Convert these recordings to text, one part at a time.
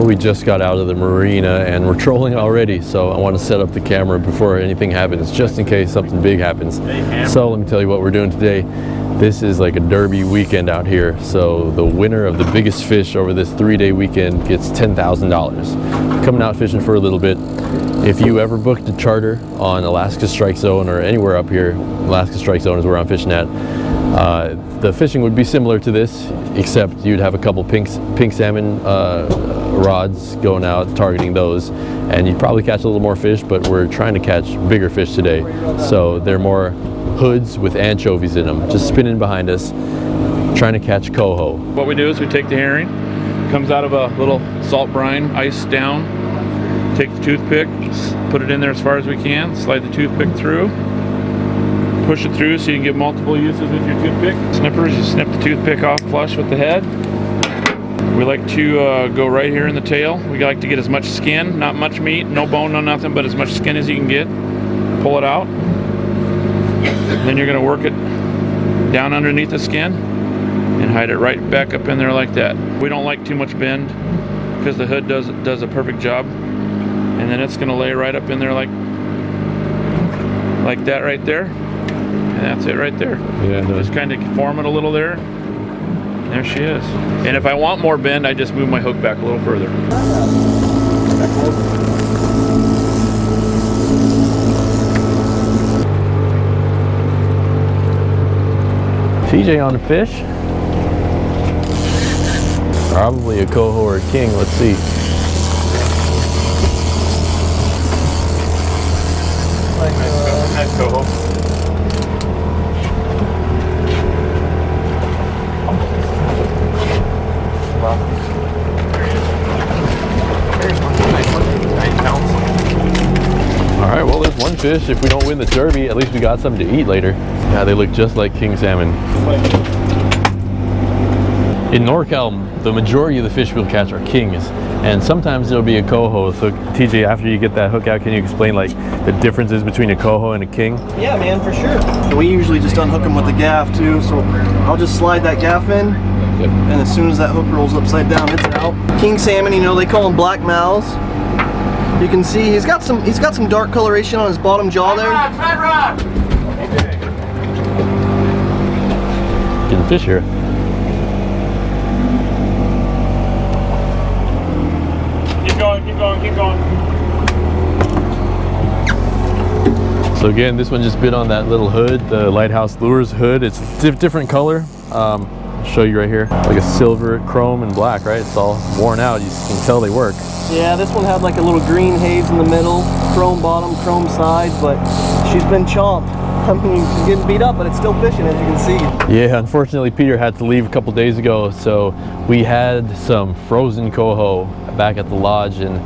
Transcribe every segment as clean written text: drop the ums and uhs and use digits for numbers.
Well, we just got out of the marina and we're trolling already, so I want to set up the camera before anything happens, just in case something big happens. So let me tell you what we're doing today. This is like a derby weekend out here, so the winner of the biggest fish over this 3-day weekend gets $10,000. Coming out fishing for a little bit. If you ever booked a charter on Alaska Strike Zone or anywhere up here, Alaska Strike Zone is where I'm fishing at, the fishing would be similar to this, except you'd have a couple pink salmon rods going out targeting those, and you'd probably catch a little more fish, but we're trying to catch bigger fish today. So they're more hoods with anchovies in them, just spinning behind us, trying to catch coho. What we do is we take the herring, comes out of a little salt brine, ice down, take the toothpick, put it in there as far as we can, slide the toothpick through, push it through so you can get multiple uses with your toothpick. Snippers, you snip the toothpick off flush with the head. We like to go right here in the tail. We like to get as much skin, not much meat, no bone, no nothing, but as much skin as you can get. Pull it out. Then you're going to work it down underneath the skin and hide it right back up in there like that. We don't like too much bend because the hood does a perfect job. And then it's going to lay right up in there like that right there. And that's it right there. Yeah, no. Just kind of form it a little there. There she is. And if I want more bend, I just move my hook back a little further. TJ on the fish. Probably a coho or a king. Let's see. Nice coho. Alright, well there's one fish. If we don't win the derby, at least we got something to eat later. Yeah, they look just like king salmon. In NorCal, the majority of the fish we'll catch are kings, and sometimes there'll be a coho. So TJ, after you get that hook out, can you explain like the differences between a coho and a king? Yeah, man, for sure. We usually just unhook them with the gaff too, so I'll just slide that gaff in, and as soon as that hook rolls upside down, it's out. King salmon, you know, they call them black mouths. You can see he's got some dark coloration on his bottom jaw there. Side rod. Getting fish here. Keep going, keep going, keep going. So again, this one just bit on that little hood, the Lighthouse Lures hood. It's different color. I'll show you right here, like a silver, chrome, and black, right? It's all worn out. You can tell they work. Yeah, this one had like a little green haze in the middle, chrome bottom, chrome side, but she's been chomped. I mean, she's getting beat up, but it's still fishing, as you can see. Yeah, unfortunately, Peter had to leave a couple days ago, so we had some frozen coho back at the lodge, and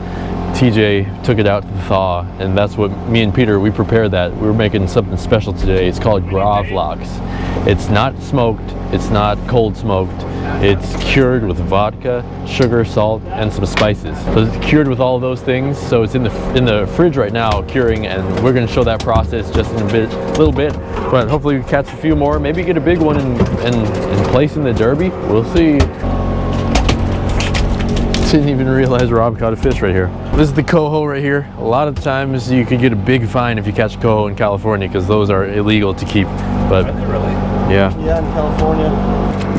TJ took it out to the thaw, and that's what me and Peter, we prepared that. We were making something special today. It's called Gravlax. It's not smoked, it's not cold smoked. It's cured with vodka, sugar, salt, and some spices. So it's cured with all of those things. So it's in the fridge right now, curing, and we're going to show that process just in a little bit. But hopefully we catch a few more, maybe get a big one and place in the derby. We'll see. Didn't even realize Rob caught a fish right here. This is the coho right here. A lot of times you could get a big fine if you catch coho in California because those are illegal to keep. But Really? yeah. Yeah, in California.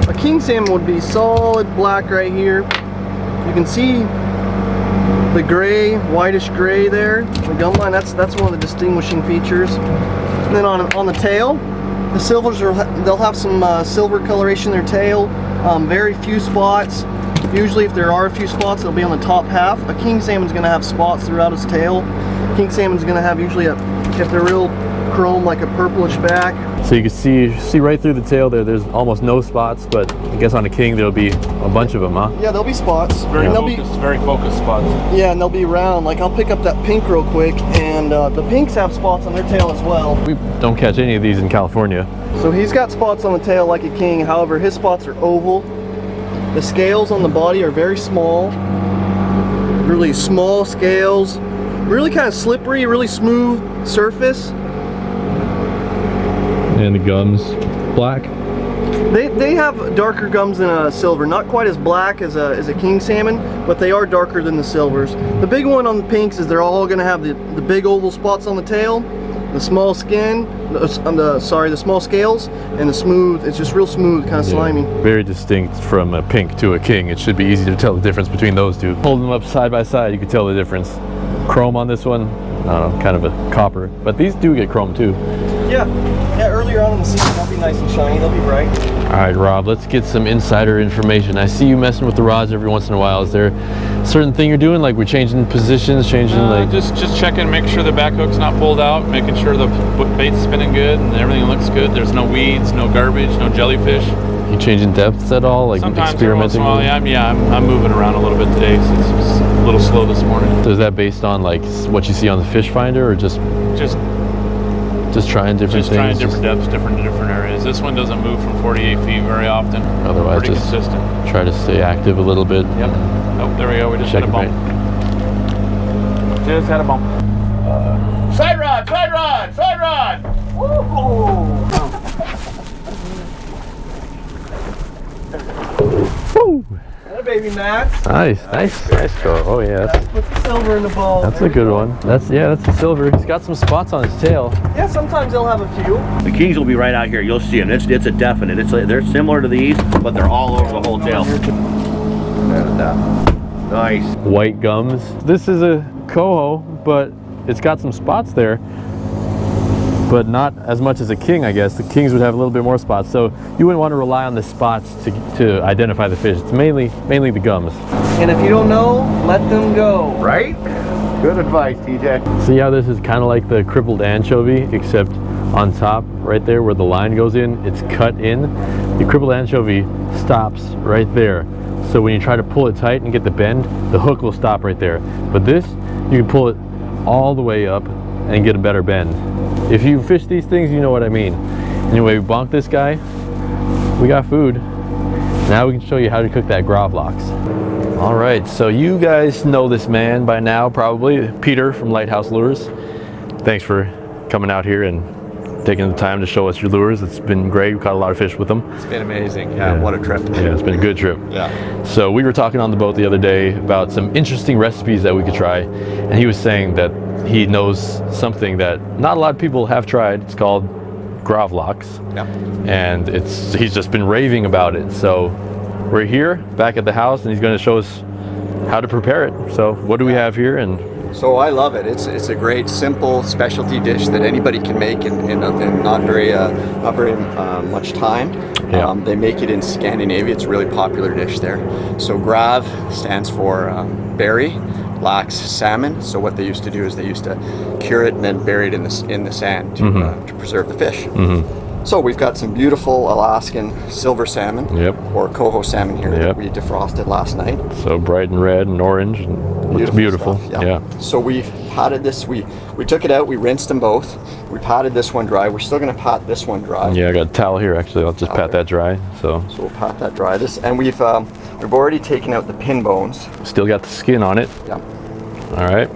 A king salmon would be solid black right here. You can see the gray, whitish gray there. The gum line, that's one of the distinguishing features. And then on the tail, the silvers they'll have some silver coloration in their tail. Very few spots. Usually if there are a few spots, they'll be on the top half. A king salmon's gonna have spots throughout his tail. King salmon's gonna have usually if they're real chrome, like a purplish back. So you can see right through the tail there, there's almost no spots, but I guess on a king there'll be a bunch of them, huh? Yeah, there'll be spots. Very focused spots. Yeah, and they'll be round. Like I'll pick up that pink real quick, and the pinks have spots on their tail as well. We don't catch any of these in California. So he's got spots on the tail like a king, however his spots are oval. The scales on the body are very small, really small scales, really kind of slippery, really smooth surface. And the gums black. They have darker gums than a silver, not quite as black as a king salmon, but they are darker than the silvers. The big one on the pinks is they're all going to have the big oval spots on the tail, the small skin, the small scales, and the smooth. It's just real smooth, kind of slimy. Very distinct from a pink to a king. It should be easy to tell the difference between those two. Holding them up side by side, you can tell the difference. Chrome on this one, I don't know, kind of a copper, but these do get chrome too. Yeah, earlier on in the season they'll be nice and shiny, they'll be bright. All right, Rob, let's get some insider information. I see you messing with the rods every once in a while. Is there a certain thing you're doing, like we're changing positions, like... Just checking, making sure the back hook's not pulled out, making sure the bait's spinning good and everything looks good. There's no weeds, no garbage, no jellyfish. You changing depths at all, like sometimes experimenting? I'm moving around a little bit today, so it's a little slow this morning. So is that based on like what you see on the fish finder, or just trying different things? Just trying different depths, different areas. This one doesn't move from 48 feet very often. Otherwise, pretty just consistent. Try to stay active a little bit. Yep. Oh, there we go. We just Check had a bump. Just had a bump. Side rod, side rod, side rod. Woo! Woo! Hey, baby Matt. Nice go. Oh yeah, Put the silver in the bowl. that's a good one. That's a silver. He's got some spots on his tail. Yeah, sometimes they'll have a few. The kings will be right out here. You'll see them. It's a definite. They're similar to these, but they're all over the whole tail. Nice. White gums. This is a coho, but it's got some spots there, but not as much as a king, I guess. The kings would have a little bit more spots, so you wouldn't want to rely on the spots to identify the fish. It's mainly the gums. And if you don't know, let them go. Right? Good advice, TJ. See how this is kind of like the crippled anchovy, except on top, right there where the line goes in, it's cut in. The crippled anchovy stops right there. So when you try to pull it tight and get the bend, the hook will stop right there. But this, you can pull it all the way up and get a better bend. If you fish these things, you know what I mean. Anyway, we bonked this guy. We got food. Now we can show you how to cook that Gravlax. All right, so you guys know this man by now, probably. Peter from Lighthouse Lures. Thanks for coming out here and taking the time to show us your lures. It's been great. We caught a lot of fish with them. It's been amazing. Yeah, what a trip. Yeah, it's been a good trip. Yeah. So we were talking on the boat the other day about some interesting recipes that we could try, and he was saying that he knows something that not a lot of people have tried. It's called Gravlax. Yeah. And he's just been raving about it. So we're here back at the house, and he's going to show us how to prepare it. So what do we have here? And So I love it. It's a great, simple specialty dish that anybody can make in not very much time. Yeah. They make it in Scandinavia. It's a really popular dish there. So Grav stands for berry, lax salmon. So what they used to do is they used to cure it and then bury it in the sand to preserve the fish. So we've got some beautiful Alaskan silver salmon, or coho salmon here that we defrosted last night. So bright and red and orange, and looks beautiful. Stuff, yeah. So we've patted this. We took it out. We rinsed them both. We patted this one dry. We're still going to pat this one dry. Yeah, I got a towel here actually. I'll just pat that dry. So we'll pat that dry. And we've already taken out the pin bones. Still got the skin on it. Yeah. All right.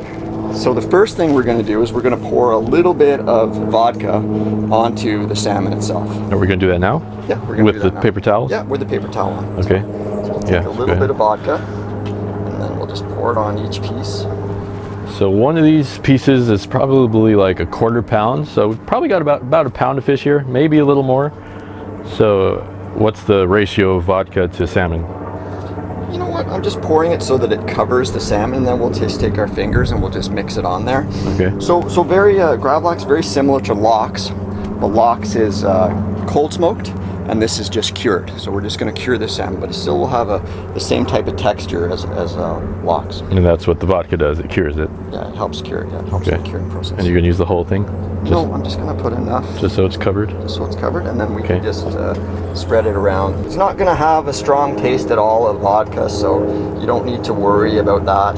So the first thing we're going to do is we're going to pour a little bit of vodka onto the salmon itself. Are we going to do that now? Yeah, we're going to do that with the now. paper towels? Yeah, with the paper towel on. Okay. So we'll take a little bit of vodka, and then we'll just pour it on each piece. So one of these pieces is probably like a quarter pound. So we've probably got about a pound of fish here, maybe a little more. So what's the ratio of vodka to salmon? You know what? I'm just pouring it so that it covers the salmon, and then we'll just take our fingers and we'll just mix it on there. Okay. So very Gravlax, very similar to lox. The lox is cold smoked, and this is just cured. So we're just going to cure the salmon, but it still will have the same type of texture as lox. And that's what the vodka does. It cures it. Yeah, it helps cure it. Yeah, it helps in the curing process. And you're going to use the whole thing? No, I'm just going to put enough. Just so it's covered? Just so it's covered, and then we can just spread it around. It's not going to have a strong taste at all of vodka, so you don't need to worry about that.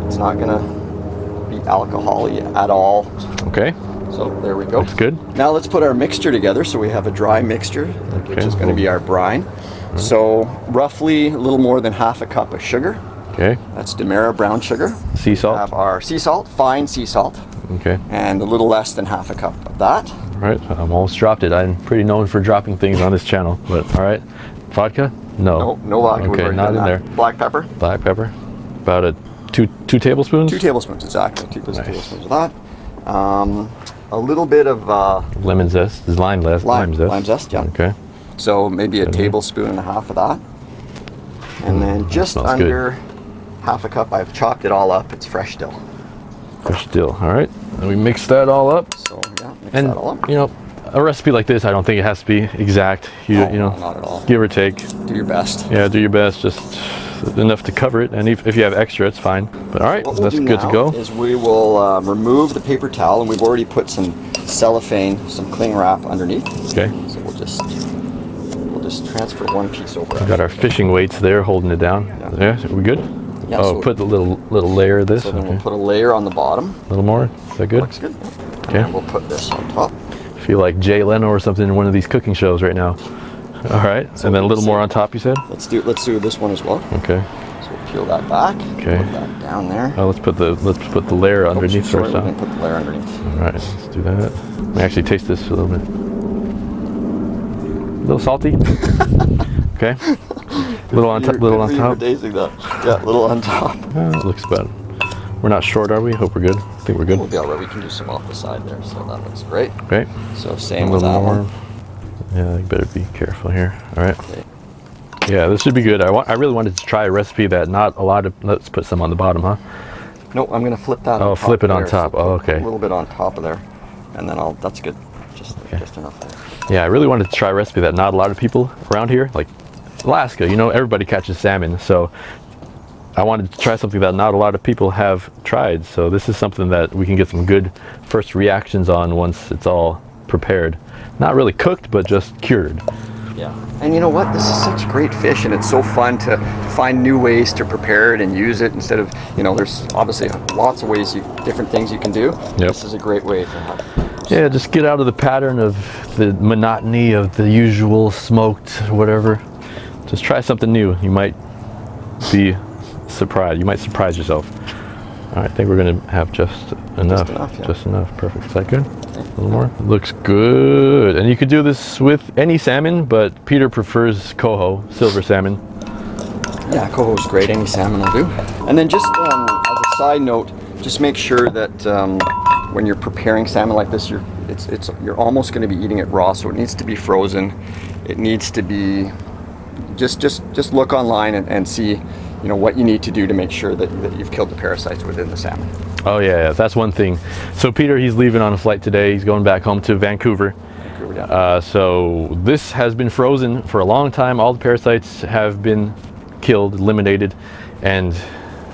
It's not going to be alcohol-y at all. Okay. So there we go. That's good. Now let's put our mixture together. So we have a dry mixture, which is going to be our brine. So roughly a little more than half a cup of sugar. Okay. That's Demerara brown sugar. Sea salt. We have our sea salt, fine sea salt. Okay. And a little less than half a cup of that. All right, I almost dropped it. I'm pretty known for dropping things on this channel, but all right. Vodka? No. No vodka. We've Okay, already not done in that. there. Black pepper. Black pepper. About a two tablespoons? 2 tablespoons, exactly. 2 Nice. tablespoons of that. A little bit of Lemon zest. Is lime zest? lime Lime zest. zest, yeah. Okay. So maybe a tablespoon and a half of that. And then just smells under half a cup, I've chopped it all up. It's fresh dill. Fresh dill. All right. And we mix that all up. So yeah, mix And that all up. you know, a recipe like this, I don't think it has to be exact. You know, not at all. give or take. Do your best. Yeah, do your best. Just enough to cover it. And if you have extra, it's fine. But all right, What we'll that's do good to now go. is we will remove the paper towel, and we've already put some cellophane, some cling wrap underneath. Okay. So we'll just transfer one piece over. We got our fishing weights there holding it down. Yeah, are we good? Yeah, Oh, so- put the little layer of this. So then Okay. we'll put a layer on the bottom. A little more. Is that good? Looks good. Okay. And we'll put this on top. I feel like Jay Leno or something in one of these cooking shows right now. All right, So and then a little we'll more see. on top, you said? Let's do this one as well. Okay. So we'll peel that back. Okay. Put that down there. Oh, let's put the layer underneath Sorry, first. we're Huh? gonna put the layer underneath. All right, let's do that. Let me actually taste this a little bit. A little salty. Okay. Little on top. Little on top. Tasting that. Yeah, little on top. It looks about. We're not short, are we? Hope we're good. I think we're We'll good. be all right. We can do some off the side there, so that looks great. Okay. So A same with little that more. one. Yeah, you better be careful here. All right. Okay. Yeah, this should be good. I really wanted to try a recipe that not a lot of. Let's put some on the bottom, huh? No, I'm gonna flip that. Oh, on top flip it on there, top. So Oh, put okay. A little bit on top of there, and then that's good. Just enough there. Yeah, I really wanted to try a recipe that not a lot of people around here, like Alaska, you know, everybody catches salmon. So I wanted to try something that not a lot of people have tried. So this is something that we can get some good first reactions on once it's all prepared. Not really cooked, but just cured. Yeah. And you know what? This is such great fish, and it's so fun to find new ways to prepare it and use it instead of, you know, there's obviously lots of ways, different things you can do. Yep. This is a great way to have. Yeah, just get out of the pattern of the monotony of the usual smoked whatever. Just try something new. You might be surprised. You might surprise yourself. All right, I think we're gonna have just enough. Yeah. Just enough. Perfect. Is that good? A little more. Looks good. And you could do this with any salmon, but Peter prefers Coho, silver salmon. Yeah, Coho's great. Any salmon will do. And then just as a side note, just make sure that when you're preparing salmon like this, you're almost going to be eating it raw, so it needs to be frozen. It needs to be just look online and see, you know, what you need to do to make sure that you've killed the parasites within the salmon. Oh yeah, that's one thing. So Peter, he's leaving on a flight today. He's going back home to Vancouver. So this has been frozen for a long time. All the parasites have been killed, eliminated, and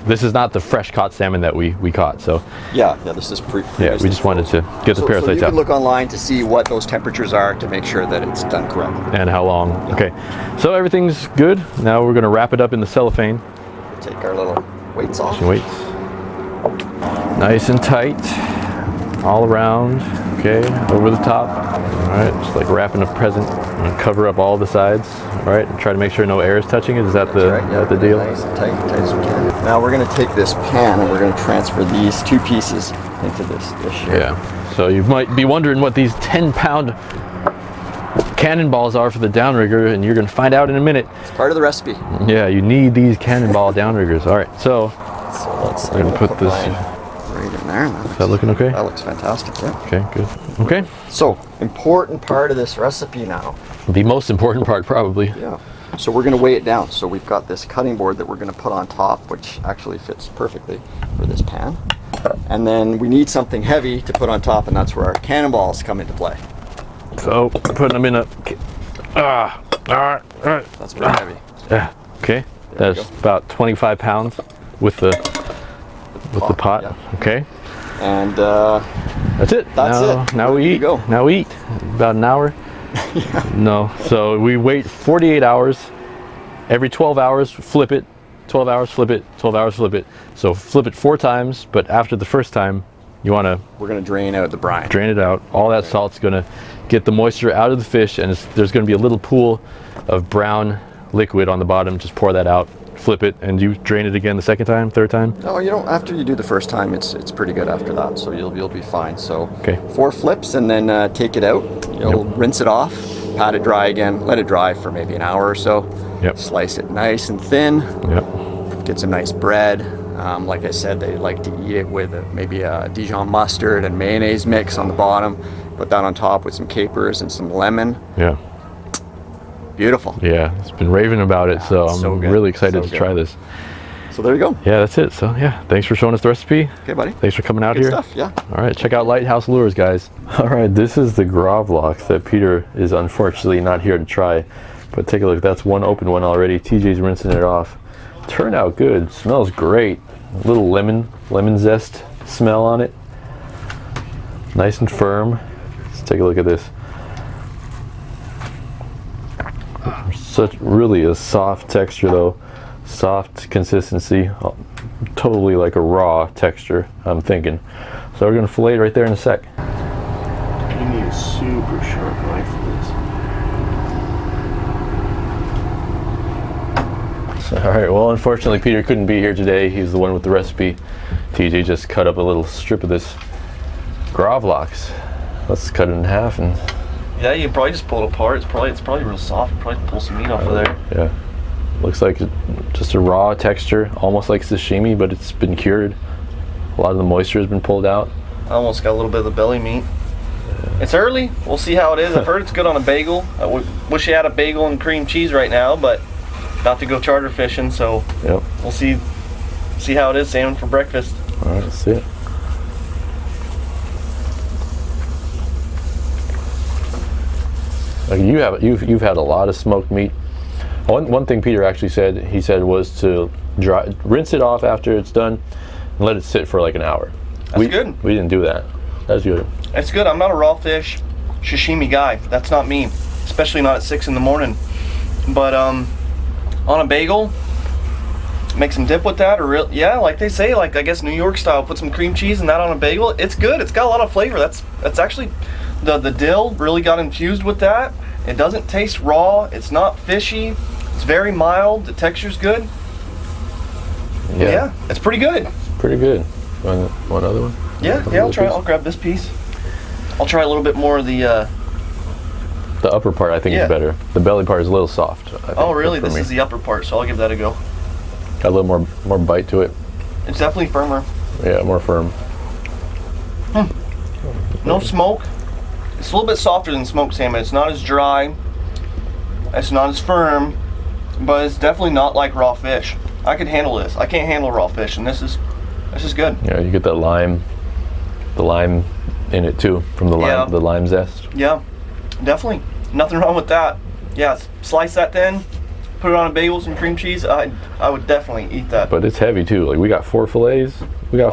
this is not the fresh caught salmon that we caught. So yeah, this is yeah, we just wanted to get the parasites so you out. can look online to see what those temperatures are to make sure that it's done correctly. And how long. Okay, so everything's good. Now we're gonna wrap it up in the cellophane. Take our little weights off. Weights. Nice and tight, all around. Okay, over the top. All right, just like wrapping a present. I'm gonna cover up all the sides. All right, and try to make sure no air is touching it. Is that the deal? Nice and tight as we can. Now we're going to take this pan and we're going to transfer these 2 pieces into this dish here. Yeah. So you might be wondering what these 10-pound cannonballs are for the downrigger, and you're going to find out in a minute. It's part of the recipe. Yeah, you need these cannonball downriggers. All right, so let's we're gonna put this. mine right in there. Is that looking okay? That looks fantastic. Yeah. Okay, good. Okay. So important part of this recipe now. The most important part, probably. Yeah. So we're going to weigh it down. So we've got this cutting board that we're going to put on top, which actually fits perfectly for this pan. And then we need something heavy to put on top, and that's where our cannonballs come into play. So putting them in a. All right. That's pretty heavy. Yeah. Okay. There That's we go. about 25 pounds with the pot. Yeah. Okay. And That's it. That's it. Now Ready we to eat. go. Now we eat. About an hour. No. So we wait 48 hours. Every 12 hours, flip it. 12 hours, flip it. 12 hours, flip it. So flip it 4 times. But after the first time, you want to we're going to drain out the brine. drain it out. All that salt's going to get the moisture out of the fish, and there's going to be a little pool of brown liquid on the bottom, just pour that out, flip it, and you drain it again the second time, third time? No, you don't. After you do the first time, it's pretty good after that. So you'll be fine. So Okay. 4 flips, and then take it out. You'll rinse it off, pat it dry again, let it dry for maybe an hour or so. Yep. Slice it nice and thin. Yep. Get some nice bread. Like I said, they like to eat it with maybe a Dijon mustard and mayonnaise mix on the bottom. Put that on top with some capers and some lemon. Yeah. Beautiful. Yeah, it's been raving about it, so I'm so good. really excited So to try good. this. So there you go. Yeah, that's it. So yeah, thanks for showing us the recipe. Okay, buddy. Thanks for coming out Good here. stuff, yeah. All right, check out Lighthouse Lures, guys. All right, this is the Gravlax that Peter is unfortunately not here to try. But take a look, that's one open one already. TJ's rinsing it off. Turned out good, smells great. A little lemon zest smell on it. Nice and firm. Let's take a look at this. Such really a soft texture though. Soft consistency. Totally like a raw texture, I'm thinking. So we're gonna fillet it right there in a sec. You need a super sharp knife for this. All right, well, unfortunately Peter couldn't be here today. He's the one with the recipe. TJ just cut up a little strip of this Gravlax. Let's cut it in half and Yeah, you can probably just pull it apart. It's probably real soft. You probably pull some meat off of there. yeah. Looks like just a raw texture, almost like sashimi, but it's been cured. A lot of the moisture has been pulled out. I almost got a little bit of the belly meat. It's early. We'll see how it is. I've heard it's good on a bagel. I wish you had a bagel and cream cheese right now, but about to go charter fishing, so Yep. we'll see how it is. Salmon for breakfast. All right, let's see it. Like you've had a lot of smoked meat. One thing Peter actually said was to rinse it off after it's done and let it sit for like an hour. That's good. We didn't do that. That's good. It's good. I'm not a raw fish sashimi guy. That's not me, especially not at 6 in the morning. But on a bagel, make some dip with that, or yeah, like they say, like I guess New York style, put some cream cheese and that on a bagel. It's good. It's got a lot of flavor. That's actually the dill really got infused with that. It doesn't taste raw. It's not fishy. It's very mild. The texture's good. Yeah, it's pretty good. Pretty good. One other one? Yeah, I'll try. I'll grab this piece. I'll try a little bit more of the. The upper part I think is better. The belly part is a little soft. I think, Oh really? for This me. is the upper part, so I'll give that a go. Got a little more bite to it. It's definitely firmer. Yeah, more firm. No smoke. It's a little bit softer than smoked salmon. It's not as dry. It's not as firm, but it's definitely not like raw fish. I could handle this. I can't handle raw fish, and this is good. Yeah, you get that the lime in it too from the lime zest. Yeah, definitely. Nothing wrong with that. Yeah, slice that thin, put it on a bagel with some cream cheese. I would definitely eat that. But it's heavy too. Like we got 4 fillets. We got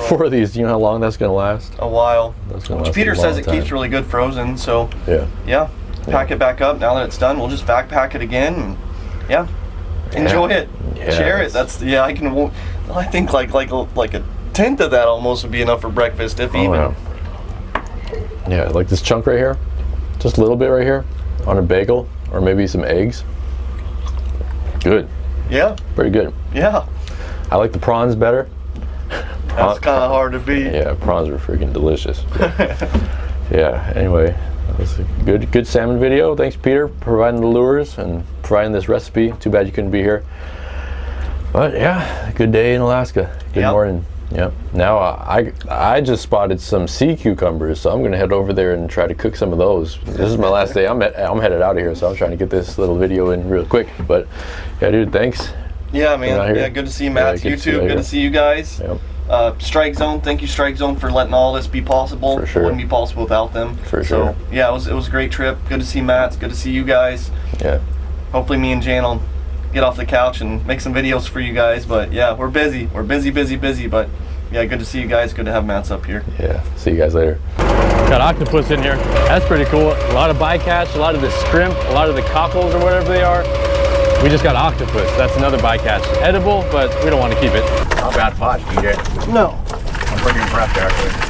4 of these. Do you know how long that's gonna last? A while. That's gonna Which last Peter a says long it time. keeps really good frozen. So Yeah. pack it back up. Now that it's done, we'll just backpack it again. And, enjoy it. Yeah, Share it. I think like a tenth of that almost would be enough for breakfast, if even. Yeah, like this chunk right here, just a little bit right here on a bagel or maybe some eggs. Good. Yeah. Pretty good. Yeah. I like the prawns better. That's kind of hard to beat. Yeah, prawns are freaking delicious. Yeah, anyway, that was a good salmon video. Thanks, Peter, for providing the lures and providing this recipe. Too bad you couldn't be here. But yeah, good day in Alaska. Good morning. Yep. Now I just spotted some sea cucumbers, so I'm gonna head over there and try to cook some of those. This is my last day. I'm headed out of here, so I'm trying to get this little video in real quick. But yeah, dude, thanks. Yeah, man. Yeah, good to see you, Matt. Yeah, You too. Good to see you guys. Yep. Strike Zone. Thank you, Strike Zone, for letting all this be possible. For sure. It wouldn't be possible without them. For So sure. yeah, it was a great trip. Good to see Matt. It's good to see you guys. Yeah. Hopefully, me and Jan will get off the couch and make some videos for you guys. But yeah, we're busy. We're busy. But yeah, good to see you guys. Good to have Matt's up here. Yeah. See you guys later. Got octopus in here. That's pretty cool. A lot of bycatch, a lot of the shrimp, a lot of the cockles or whatever they are. We just got octopus. That's another bycatch. Edible, but we don't want to keep it. Not bad pot, DJ. No. I'm pretty impressed, actually.